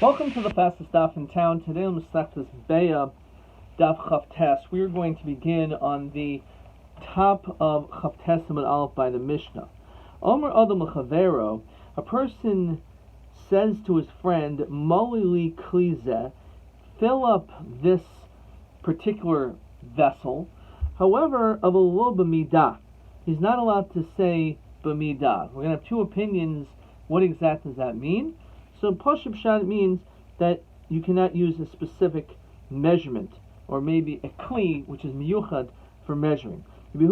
Welcome to the fastest daf in town. Today on Masechtas Beitzah, daf Chavtes. We are going to begin on the top of Chavtes and Aleph by the Mishnah. Omer Adam L'Chavero, a person says to his friend, Molili Klize, fill up this particular vessel. However, of a lo b'midah, he's not allowed to say b'midah. We're going to have two opinions. What exactly does that mean? So Pashut Pshat means that you cannot use a specific measurement, or maybe a kli, which is miyuchad, for measuring. Which,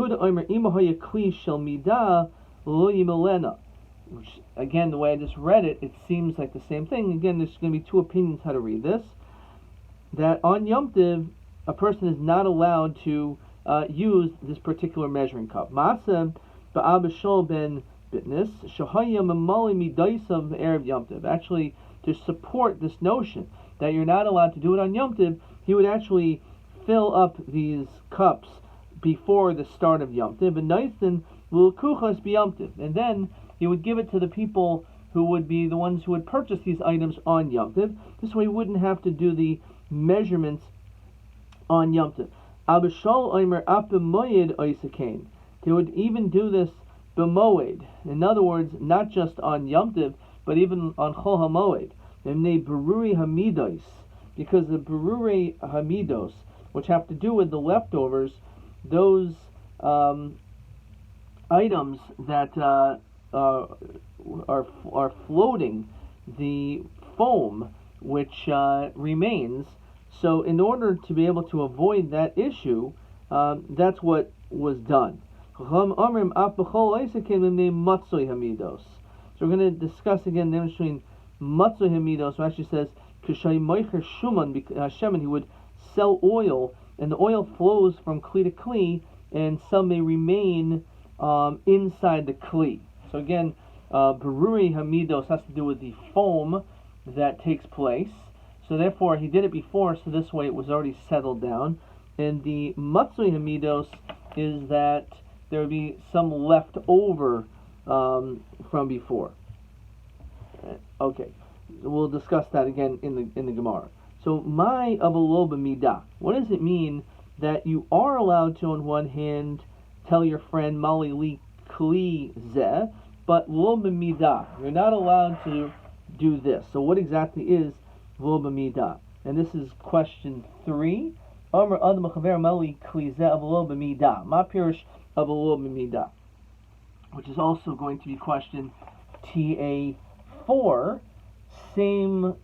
again, the way I just read it, it seems like the same thing. Again, there's going to be two opinions how to read this. That on Yom Tiv, a person is not allowed to use this particular measuring cup. Matzah ba'abashol ben bitness shahaya mamali midaisav erev Yom Tiv. Actually, to support this notion that you're not allowed to do it on Yom Tiv, he would actually fill up these cups before the start of Yom Tiv, and Naisen l'kuchas b'Yom Tiv, and then he would give it to the people who would be the ones who would purchase these items on Yom Tiv. This way, he wouldn't have to do the measurements on Yom Tiv. Abishal oimer apemoyed oisakain. They would even do this b'moed. In other words, not just on Yom Tiv, but even on Chol HaMoed. And they beruri hamidos, because the beruri hamidos, which have to do with the leftovers, those items that are floating, the foam which remains. So in order to be able to avoid that issue, that's what was done. So we're going to discuss again the difference between matzoi hamidos, who actually says Shemin, he would sell oil, and the oil flows from kli to kli, and some may remain inside the kli. So again, beruri hamidos has to do with the foam that takes place. So therefore, he did it before, so this way it was already settled down. And the matzoi hamidos is that there would be some left over from before. Okay, we'll discuss that again in the Gemara. So, my avalo b'midah. What does it mean that you are allowed to, on one hand, tell your friend mali li kli zeh, but lo b'midah? You're not allowed to do this. So, what exactly is lo b'midah? And this is question 3. Omer adam chaver mali kli zeh avalo b'midah. Ma pirush avalo b'midah, which is also going to be question TA4. Same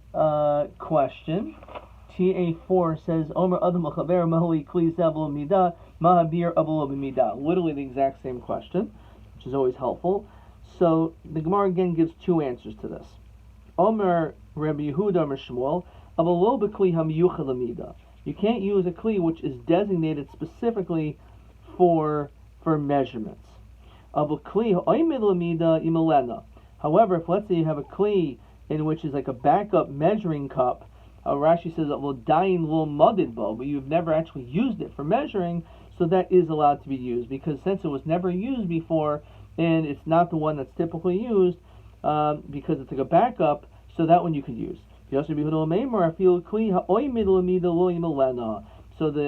question. TA4 says, Omer Adam Chaver Mahali Kli Zavlo Midah, Mahabir Avlo B'midah. Literally the exact same question, which is always helpful. So the Gemara again gives two answers to this. Omer Rabbi Yehuda Omer Shmuel, Avlo B'Kli HaMiyuchad L'midah. You can't use a Kli which is designated specifically for measurements. Avlo Kli Ha'oimid L'midah Imalena. However, if let's say you have a Kli in which is like a backup measuring cup, Rashi says that will dayin lo madid bo, but you've never actually used it for measuring, so that is allowed to be used, because since it was never used before, and it's not the one that's typically used, because it's like a backup, so that one you could use. So the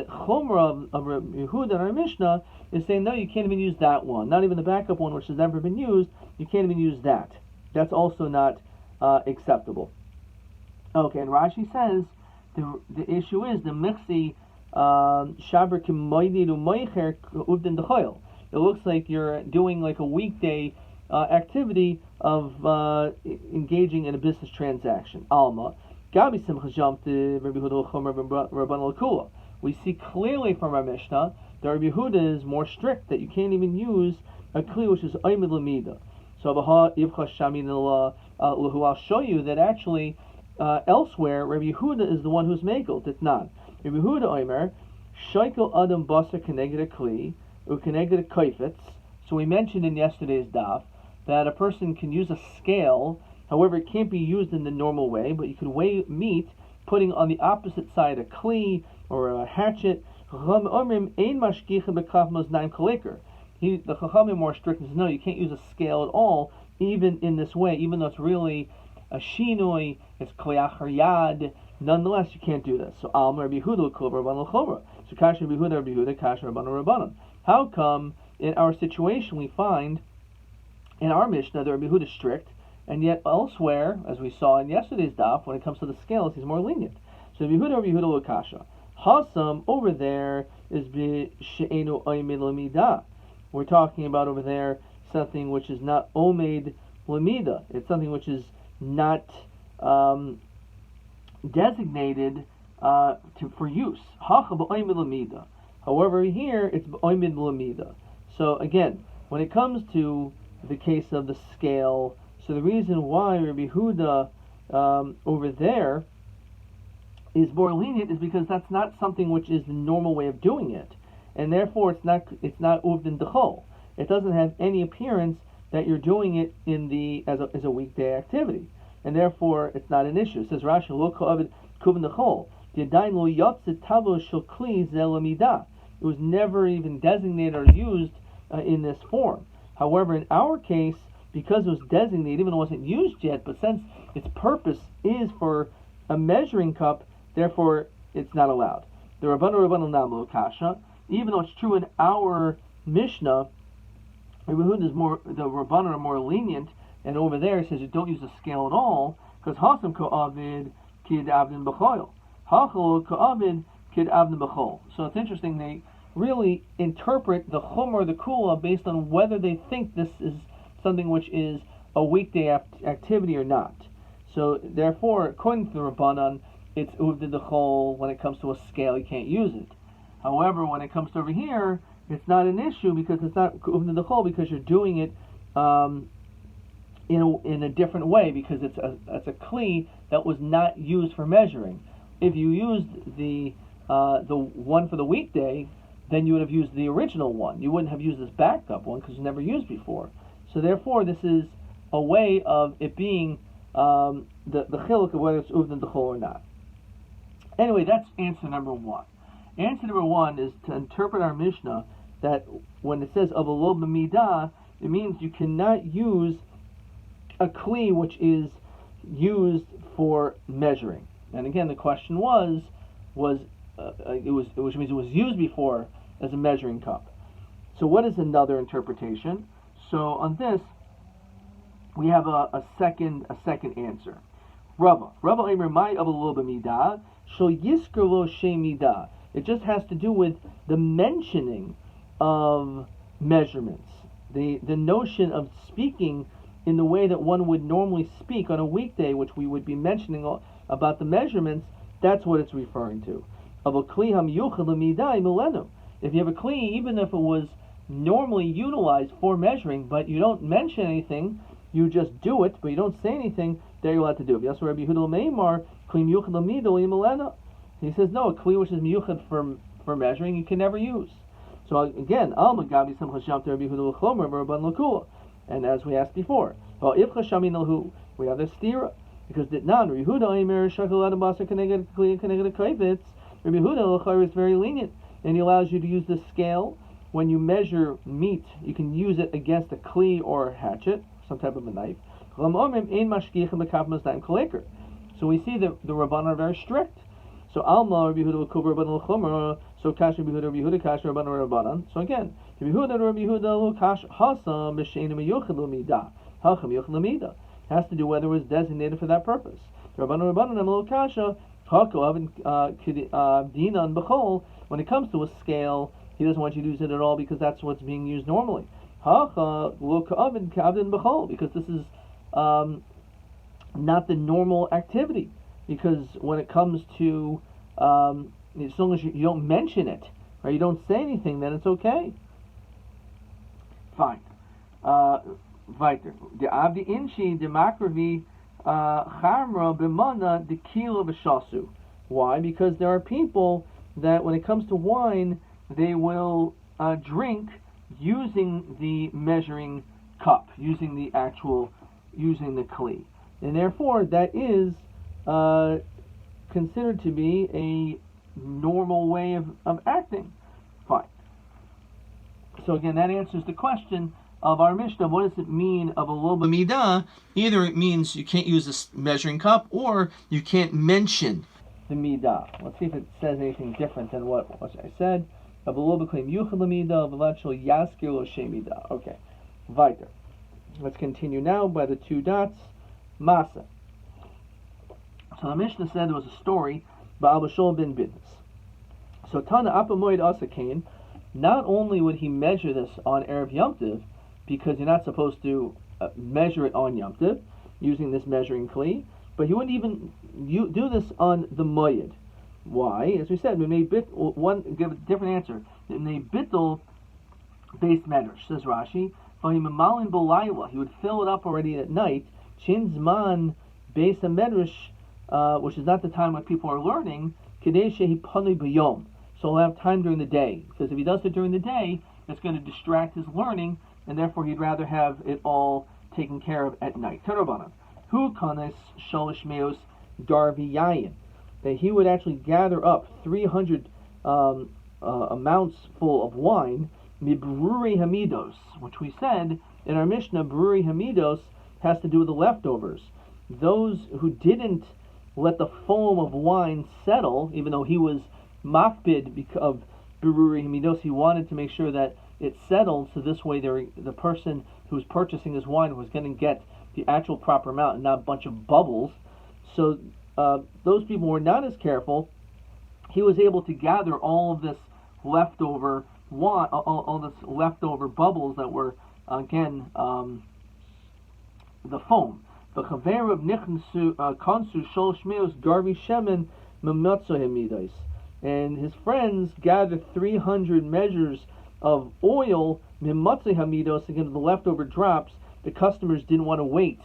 Chomra of Yehuda in our Mishnah is saying, no, you can't even use that one. Not even the backup one, which has never been used, you can't even use that. That's also not acceptable. Okay, and Rashi says the issue is the mixi shaber k'moidi to moicher uvdin dechoil. It looks like you're doing like a weekday activity of engaging in a business transaction. Alma gabi simcha jamte Rabbi Yehuda l'chomer Rabban l'kula. We see clearly from our Mishnah that Rabbi Yehuda is more strict, that you can't even use a kli which is oimid l'mida. So I'll show you that actually elsewhere Rabbi Yehuda is the one who's mekel. It's not. Rabbi Yehuda oimer shaykel adam basar keneged a kli ukeneged a kaifetz. So we mentioned in yesterday's daf that a person can use a scale. However, it can't be used in the normal way, but you can weigh meat putting on the opposite side a kli or a hatchet. The Chachamim more strict and says, no, you can't use a scale at all, even in this way, even though it's really a shinoi, it's koyach yad. Nonetheless, you can't do this. So Alma Rabbi Yehuda l'kol Rabban l'chomra. So Kasher Rabbi Yehuda, Kasher Rabban Rabbanan. How come in our situation we find in our Mishnah that Rabbi Yehuda is strict, and yet elsewhere, as we saw in yesterday's daf, when it comes to the scales, he's more lenient? So Rabbi Yehuda l'kasha. Hasam over there is b'she'enu omed l'midah. We're talking about over there something which is not omed l'midah. It's something which is not designated for use. However, here it's b'omed l'midah. So again, when it comes to the case of the scale, so the reason why Rabbi Yehuda over there is more lenient is because that's not something which is the normal way of doing it, and therefore it's not uvdin dechol. It doesn't have any appearance that you're doing it as a weekday activity, and therefore it's not an issue. It says Rashi lo ka'avid kuvin dechol didain lo yatzit tavo shel kli ze l'midah. It was never even designated or used in this form. However, in our case, because it was designated, even though it wasn't used yet, but since its purpose is for a measuring cup, therefore it's not allowed. The Rabbanan Namlo Kasha, even though it's true in our Mishnah, the Rabbanan are more lenient, and over there it says you don't use a scale at all, because Hasam Ka'avid Kid Avdin B'choil. Hachol Ka'avid Kid Avdin B'chol. So it's interesting, they really interpret the Chumrah, the Kula, based on whether they think this is something which is a weekday activity or not. So therefore, according to the Rabbanan, it's uvdin dechol. When it comes to a scale, you can't use it. However, when it comes to over here, it's not an issue because it's not uvdin dechol, because you're doing it in a different way, because it's a kli that was not used for measuring. If you used the one for the weekday, then you would have used the original one. You wouldn't have used this backup one because it was never used before. So therefore, this is a way of it being the chiluk of whether it's uvdin dechol or not. Anyway, that's answer number one. Answer number one is to interpret our Mishnah that when it says of a lo b'midah, it means you cannot use a kli which is used for measuring. And again, the question which means it was used before as a measuring cup. So what is another interpretation? So on this, we have a second answer. Rabbi Eimer Mai of a lo b'midah shel yisker lo shem midah. It just has to do with the mentioning of measurements, the notion of speaking in the way that one would normally speak on a weekday, which we would be mentioning about the measurements. That's what it's referring to. Of a kli hamiyuchad l'midah milenu. If you have a kli, even if it was normally utilized for measuring, but you don't mention anything, you just do it, but you don't say anything, there you're allowed to do it. Yes, Rabbi Yehuda Meimar, kli miyuchad l'midah milenu. He says no, a kli which is miyuchad for measuring, you can never use. So again, al magabi simcha shamte Rabbi Yehuda l'chomer v'rabban l'kula. And as we asked before, we have this stira, because Ditnan Rabbi Yehuda Eimer shakal adam basa keneged kli keneged kayvitz. Rabbi Yehuda l'chayr is very lenient, and he allows you to use the scale when you measure meat. You can use it against a kli or a hatchet, some type of a knife. So we see that the Rabbanan are very strict. So Alma Rabbi Yehuda l'kul Rabban l'chomer. So Kash Rabbi Yehuda Kash Rabban Rabbanan. So again, Rabbi Yehuda l'kash hasam b'sheinu miyuchad l'midah. Hacham yuchad l'midah. Has to do whether it was designated for that purpose. Rabban Rabbanan l'kasha hakoav dinan b'chol. When it comes to a scale, he doesn't want you to use it at all because that's what's being used normally. Hacha l'ka'av kavdin b'chol, because this is not the normal activity. Because when it comes to as long as you don't mention it, or you don't say anything, then it's okay. Fine. Weiter. The Abdi Inshi, the Makravi, Chamra, Bimana, the Kilo, B'shasu. Why? Because there are people that when it comes to wine, they will drink using the measuring cup, using the kli. And therefore, that is considered to be a normal way of acting. Fine. So again, that answers the question of our Mishnah, what does it mean of a lo b'midah? Either it means you can't use this measuring cup, or you can't mention the midah. Let's see if it says anything different than what I said. Of a lo b'kleim yuchel l'midah, of a lo yaskir lo shemidah. Okay, weiter. Let's continue now by the two dots. Masa. So the Mishnah said there was a story by Abba Shol ben Bidnis. So Tana Apamoid Asakain, not only would he measure this on Erev Yom Tiv, because you're not supposed to measure it on Yom Tiv using this measuring kli, but he wouldn't even do this on the Moyed. Why? As we said, we may give a different answer. In a bittul based medrash, says Rashi, he would fill it up already at night. Chinzman based on medrash, which is not the time when people are learning, kadesh panui b'yom. So he'll have time during the day, because if he does it during the day, it's going to distract his learning, and therefore he'd rather have it all taken care of at night. Terabanan, hu kanes shalish meos darvi yayin, that he would actually gather up 300 amounts full of wine, mibruri hamidos, which we said in our Mishnah, bruri hamidos has to do with the leftovers. Those who didn't let the foam of wine settle, even though he was makbid of bruri hamidos, he wanted to make sure that it settled, so this way the person who's purchasing his wine was going to get the actual proper amount and not a bunch of bubbles. So those people were not as careful. He was able to gather all of this leftover wine, all this leftover bubbles that were, again, the foam. The chaver of nichnasu konsu shol shmeos garvi shemen mematzo hemidos, and his friends gathered 300 measures of oil mimatzo hamidos, again the leftover drops. The customers didn't want to wait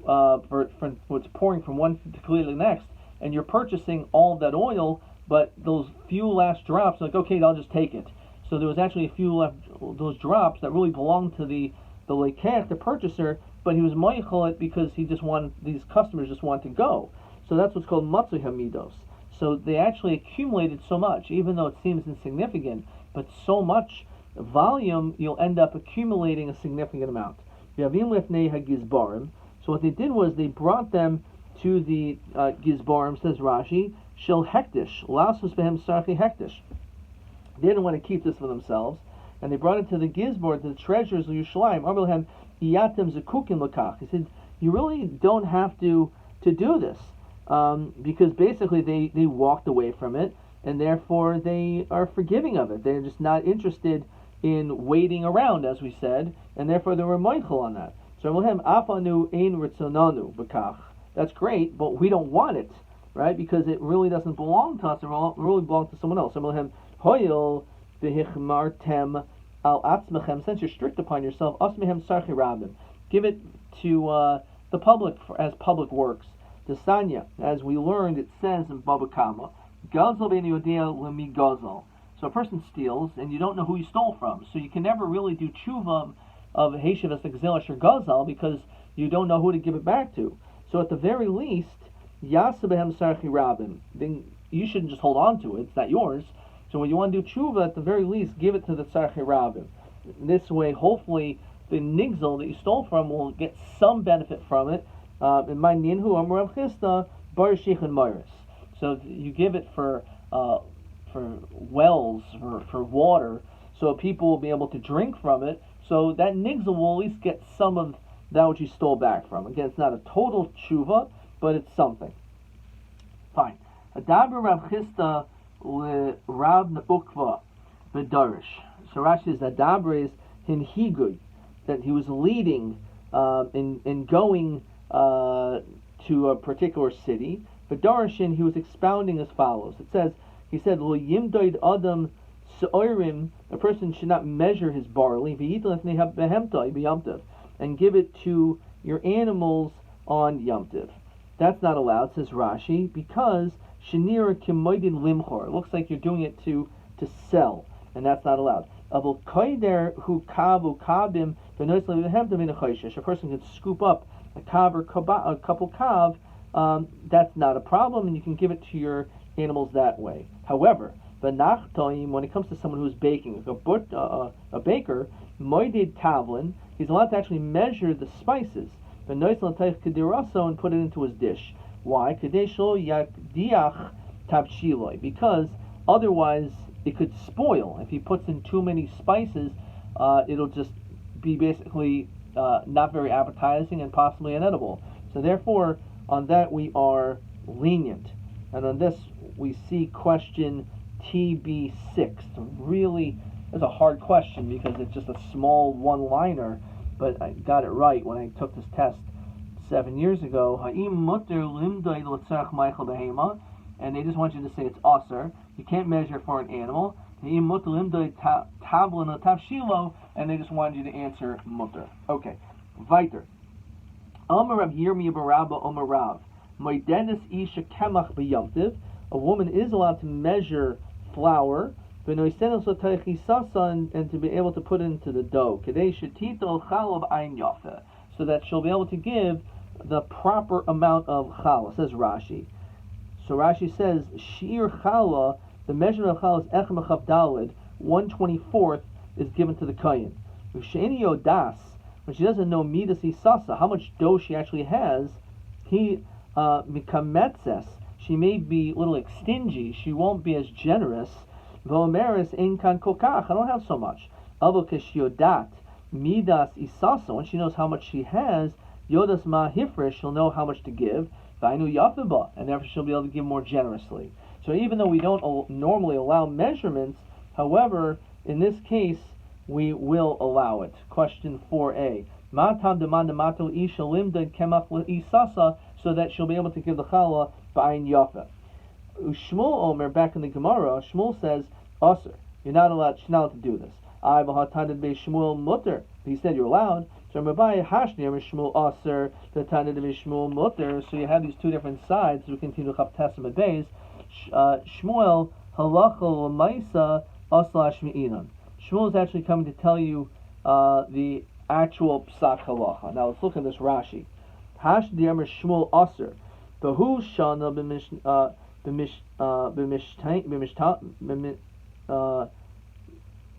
for what's pouring from one to clear the next, and you're purchasing all of that oil, but those few last drops, like, okay, I'll just take it. So there was actually a few left, those drops that really belonged to the lekech, the purchaser, but he was moichel it because these customers just wanted to go. So that's what's called matzah hamidos. So they actually accumulated so much, even though it seems insignificant, but so much volume, you'll end up accumulating a significant amount. Yavim lefnei hagizbarim. So what they did was they brought them to the gizbarim, says Rashi, shel hektish, lasus behem sarchi hektish. They didn't want to keep this for themselves, and they brought it to the gizbar, to the treasurers of Yerushalayim. Abraham iyatem zekukin lakach. He said, you really don't have to do this, because basically they walked away from it, and therefore they are forgiving of it. They're just not interested in waiting around, as we said, and therefore they were mindful on that. So Abraham afanu ein ritzonanu b'kach. That's great, but we don't want it, right? Because it really doesn't belong to us. It really belongs to someone else. Abraham hoyel v'hichmartem al atzmechem. Since you're strict upon yourself, asmehem sarchi rabim. Give it to the public as public works. The Sanya, as we learned, it says in Baba Kama, Gazel ben Yodea lemi gazel. So a person steals, and you don't know who he stole from. So you can never really do tshuva of Heshavas Exilish or Gazal, because you don't know who to give it back to. So at the very least, Yasabehem Sarchi Rabim, then you shouldn't just hold on to it, it's not yours. So when you want to do tshuva, at the very least, give it to the Sarchi Rabim. This way, hopefully, the nigzel that you stole from will get some benefit from it. In my ninhu amrav chista bar shichan maris. So you give it for wells, for water, so people will be able to drink from it. So that nigzel will at least get some of that which you stole back from. Again, it's not a total tshuva, but it's something. Fine. Adaber Rav Chista le Rav Neukva v'darish. So Rashi says Adaber is hinhigui, that he was leading in going to a particular city. But Darshan, he was expounding as follows. He said, Lo yimdoid adam seorim, a person should not measure his barley, and give it to your animals on Yom Tiv. That's not allowed, says Rashi, because shenira kimoidin limchor. It looks like you're doing it to sell, and that's not allowed. Avol koider hu kavu kabim v'nois levihemta min a person can scoop up a kav or a couple kav. That's not a problem, and you can give it to your animals that way. However, when it comes to someone who's baking, like a baker, moided tavlin, he's allowed to actually measure the spices, and put it into his dish. Why? Because otherwise it could spoil. If he puts in too many spices, it'll just be basically not very appetizing and possibly inedible. So therefore, on that we are lenient. And on this, we see question TB6. Really, it's a hard question because it's just a small one-liner, but I got it right when I took this test 7 years ago. And they just want you to say it's aser. You can't measure for an animal. And they just wanted you to answer mutter. Okay, weiter. Amar Rav Yirmiyah bar Rabba Amar Rav. Moidenis isha kemach b'yomtiv. A woman is allowed to measure flour, and to be able to put it into the dough, so that she'll be able to give the proper amount of challah, says Rashi. So Rashi says, Shir challah, the measurement of challah is echem achav dalid, 1/24 is given to the kohen. U'she'eni yodas, when she doesn't know midas isasa, how much dough she actually has, he mikametzes, she may be a little stingy, she won't be as generous. V'omeres ein kan kokach, I don't have so much. Avo keshyodat midas isasa, when she knows how much she has, yodas ma hifresh, she'll know how much to give. V'ainu yafiba, and therefore she'll be able to give more generously. So even though we don't normally allow measurements, however, in this case, we will allow it. Question 4a. Matam demandamato isha limda kemach isasa, so that she'll be able to give the challah ba'ayin yafa. Shmuel Omer, back in the Gemara, Shmuel says, Aser, she's not allowed to do this. I b'hatadid be Shmuel mutter. He said you're allowed. So Rabbi Hashni Shmuel Aser, the Tanid be Shmuel mutter. So you have these two different sides. We continue to have Testament days. Shmuel halacha l'maisa asla shmi'inan. Shmuel is actually coming to tell you the actual psak halacha. Now let's look at this Rashi. Hashni Amar Shmuel Aser, Behu shana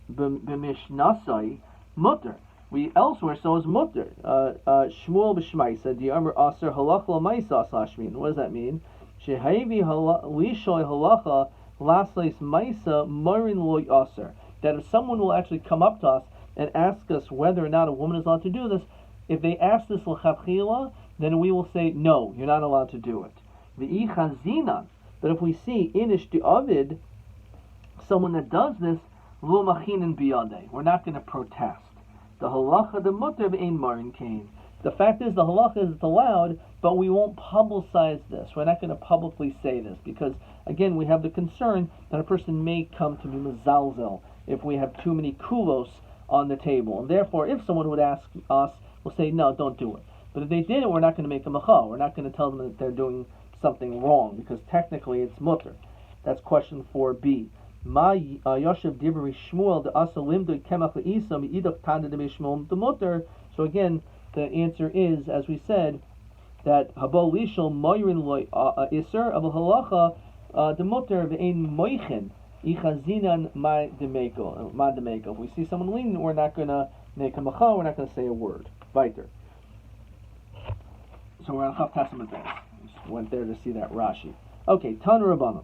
b'mishnasai mutter. We elsewhere so is mutter. Shmuel b'shmaisa the Amar Aser halacha l'maisa aslashmin. What does that mean? Shehavi lishoy halacha lasleis maisa marin loy aser. That if someone will actually come up to us and ask us whether or not a woman is allowed to do this, if they ask this l'chavchila, then we will say no, you're not allowed to do it. V'ichazina. But if we see inish di'avid, someone that does this, lo machinin biyadeh, we're not going to protest. The halacha the mutter v'ein marin kain. The fact is, the halacha is it's allowed, but we won't publicize this. We're not going to publicly say this because, again, we have the concern that a person may come to be mezalzel if we have too many kulos on the table. And therefore, if someone would ask us, we'll say, no, don't do it. But if they did it, we're not going to make a macha. We're not going to tell them that they're doing something wrong because technically it's mutter. That's question 4b. Ma yoshev dibri Shmuel the asa limdu kemach le'isa mi'idach tanda de Shmuel the mutter. So again, the answer is, as we said, that habo lishol moyrin loy iser of halacha the mutter ve'ein moichin ichazinan ma demeko. If we see someone lenient, we're not going to make a macha. We're not going to say a word. Weiter. So we're on Chav Testament Beis. Just went there to see that Rashi. Okay, Tan Rabbanon.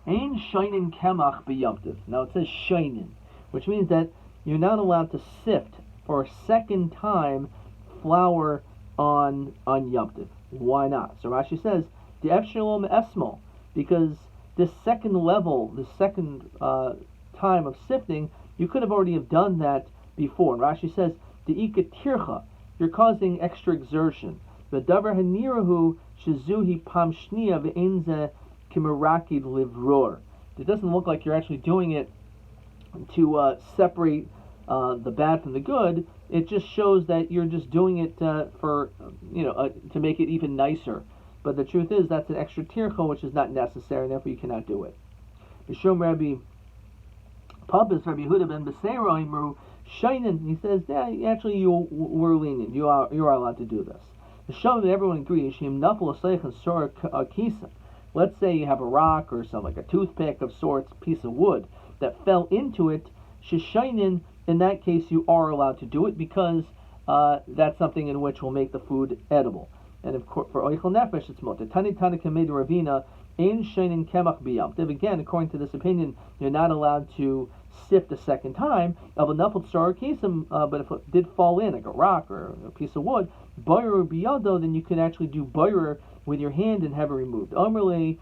Ein shainin kemach b'yomtiv. Now it says shainin, which means that you're not allowed to sift for a second time flour on yomtiv. Why not? So Rashi says the efshalom esmol, because this second level, the second time of sifting, you could have already have done that before. And Rashi says the ikatircha, you're causing extra exertion. The davar hanirahu shizuhi pam shnia ve'enze kimerakid livror. It doesn't look like you're actually doing it to separate the bad from the good. It just shows that you're just doing it for to make it even nicer. But the truth is that's an extra tircha which is not necessary, and therefore you cannot do it. Bishom Rabbi Papas Rabbi Huda ben Beseira Imru Shainin. He says, yeah, actually you were lenient. You are allowed to do this. The show that everyone agrees. Shim nafal asleich and sora kisa. Let's say you have a rock or something like a toothpick of sorts, piece of wood that fell into it. Shishainin in that case you are allowed to do it because that's something in which will make the food edible. And of course, for oichel nefesh, it's mutter. Tani kamed ravina ein sheinin kemach biyam. Again, according to this opinion, you're not allowed to sift a second time of a nafel star kesim, but if it did fall in, like a rock or a piece of wood, boyer biyado, then you can actually do boyer with your hand and have it removed. Omerle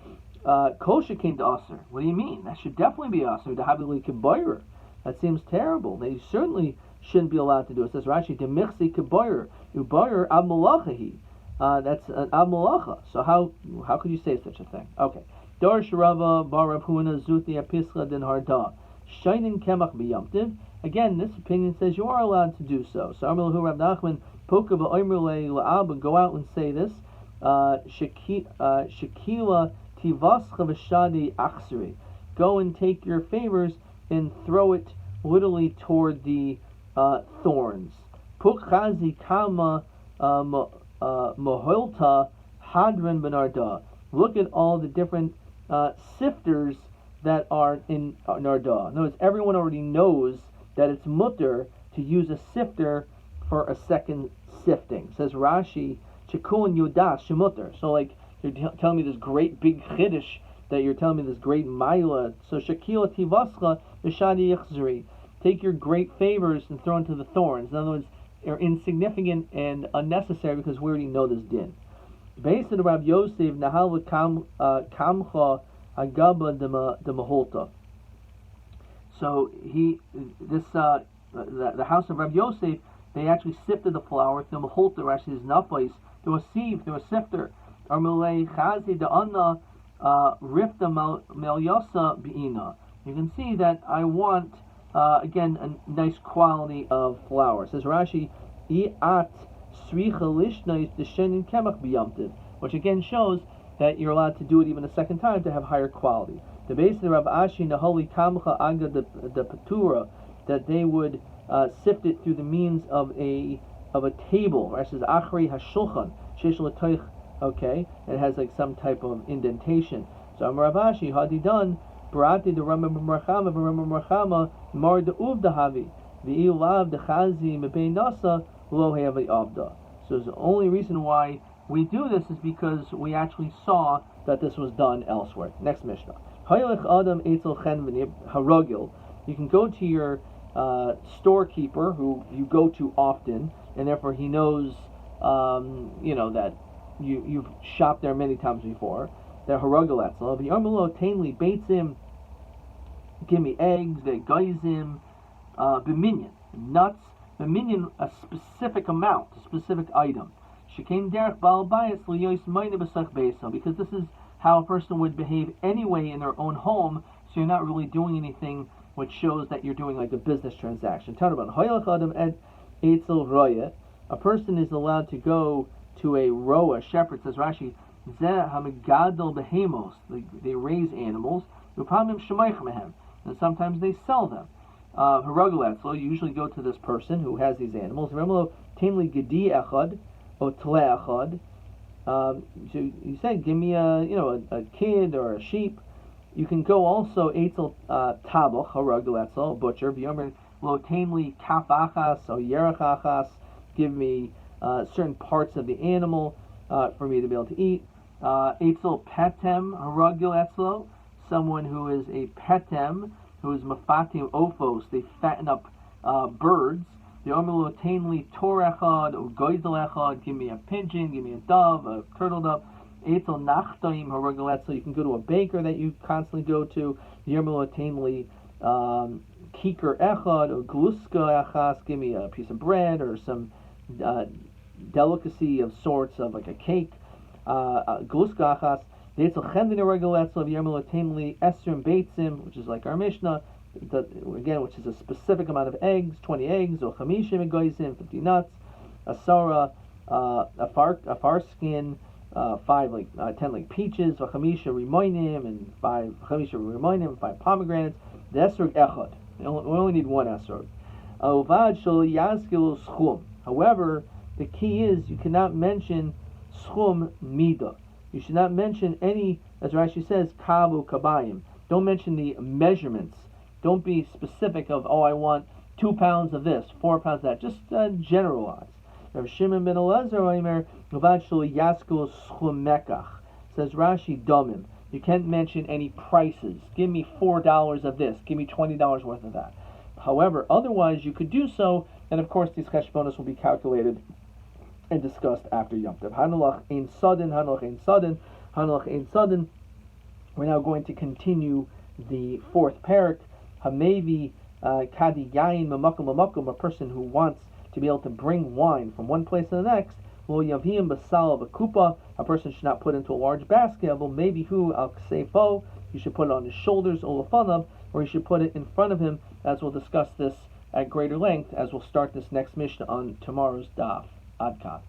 kosher came to aser. What do you mean? That should definitely be aser. To have it like a boyer. That seems terrible. They certainly shouldn't be allowed to do it. It says Rashi, demichsi keboyer, uboyer ab malachahi. That's an ab malacha. So how could you say such a thing? Okay. Dor sharava bar Rav Huna zuti apischa den harda shainin kemach biyamtiv. Again, this opinion says you are allowed to do so. So Amar lahu Rav Nachman poka v'oimrle la'ab, go out and say this. Shekila tivascha v'shadi achseri. Go and take your favors and throw it literally toward the thorns. Pukhazi kama moholta hadran benarda. Look at all the different sifters that are in narda. In other words, everyone already knows that it's mutter to use a sifter for a second sifting. Says Rashi, chikun yudas shemutter. So like you're telling me this great big chiddush, that you're telling me this great maila. So shakila tivascha v'shadi yichzri. Take your great favors and throw into the thorns. In other words, they're insignificant and unnecessary because we already know this din. Based on Rabbi Yosef, nahal kamcha agaba demaholta. So the house of Rabbi Yosef, they actually sifted the flour. The maholta, Rashi is nafais. There was sieve, there was sifter. Armulei chazi da anna rifta melyosa bi'ina. You can see that I want again a nice quality of flour. It says Rashi, i'at sricha lishnais deshenin kemach biyamtiv, which again shows that you're allowed to do it even a second time to have higher quality. The base of the Rav Ashi naholi kamcha aga the patura, that they would sift it through the means of a table. Rashi says achri hashulchan shesh l'toich. Okay, it has like some type of indentation. So Rav Ashi hadidan barati the Rambam Merchama v'Rambam Merchama mar de uvdahavi v'ilav de chazi mebein nasa lo he'avi avda. So the only reason why we do this is because we actually saw that this was done elsewhere. Next Mishnah. Haylich adam etzel chen harogil. You can go to your storekeeper who you go to often, and therefore he knows, that you've shopped there many times before. They're harogil etzel. V'yarmelo tainli beitzim. Give me eggs. They geizim. B'minyan nuts. B'minyan a specific amount, a specific item. Shekain derech ba'al bayis liyois mayne b'sach beisa, because this is how a person would behave anyway in their own home. So you're not really doing anything which shows that you're doing like a business transaction. Tanaban hoylach adam et etzel roya. A person is allowed to go to a roa shepherd. Says Rashi, zeh hamigadol behemos. They raise animals. Upamim shemaych mehem, and sometimes they sell them. Harogel, you usually go to this person who has these animals. Remember, tamely gedi echad or tle echad. So you said, give me a kid or a sheep. You can go also etzel taboch harogel etzel, butcher. V'yomer lo tamely kaf achas or yerach achas. Give me certain parts of the animal for me to be able to eat. Etzel petem harogel etzel, someone who is a petem, who is mafatim ophos, they fatten up birds. The omelu tainli tor echad or goizel echad, give me a pigeon, give me a dove, a turtle dove. Etzel nachtaim harogel etzel, you can go to a baker that you constantly go to. The omelu tainli kiker echad or gluska echas, give me a piece of bread or some delicacy of sorts of like a cake. Gluska echas. The etzel chendin harogel etzel v'yomelu tainli esrim beitzim, which is like our Mishnah. Which is a specific amount of eggs, 20 eggs, or chamishim egoizim, 50 nuts, a sarah, a far skin, 10 like peaches, or chamisha rimoinim, and 5 chamisha rimoinim, 5 pomegranates. The esrog echad. We only need one esrog. Ovad shel yazkilu schum. However, the key is you cannot mention schum mida. You should not mention any, as Rashi says, kabu kabayim. Don't mention the measurements. Don't be specific of, I want 2 pounds of this, 4 pounds of that. Just generalize. Rav Shimon ben Elazar Omer, Uvad shelo yaskul schum mekach. Says Rashi, domim. You can't mention any prices. Give me $4 of this. Give me $20 worth of that. However, otherwise you could do so, and of course these cheshbonos will be calculated and discussed after Yom Tov. Hanulach ein sudden, hanulach ein sudden, hanulach ein sudden. We're now going to continue the fourth parak. Hamevi kadi yain mamakum mamakum. A person who wants to be able to bring wine from one place to the next. Lo yavim basal of a kupa. A person should not put into a large basket. Well, maybe who al ksefo. You should put it on his shoulders, olafanav, or you should put it in front of him. As we'll discuss this at greater length, as we'll start this next Mishnah on tomorrow's daf. Adkan.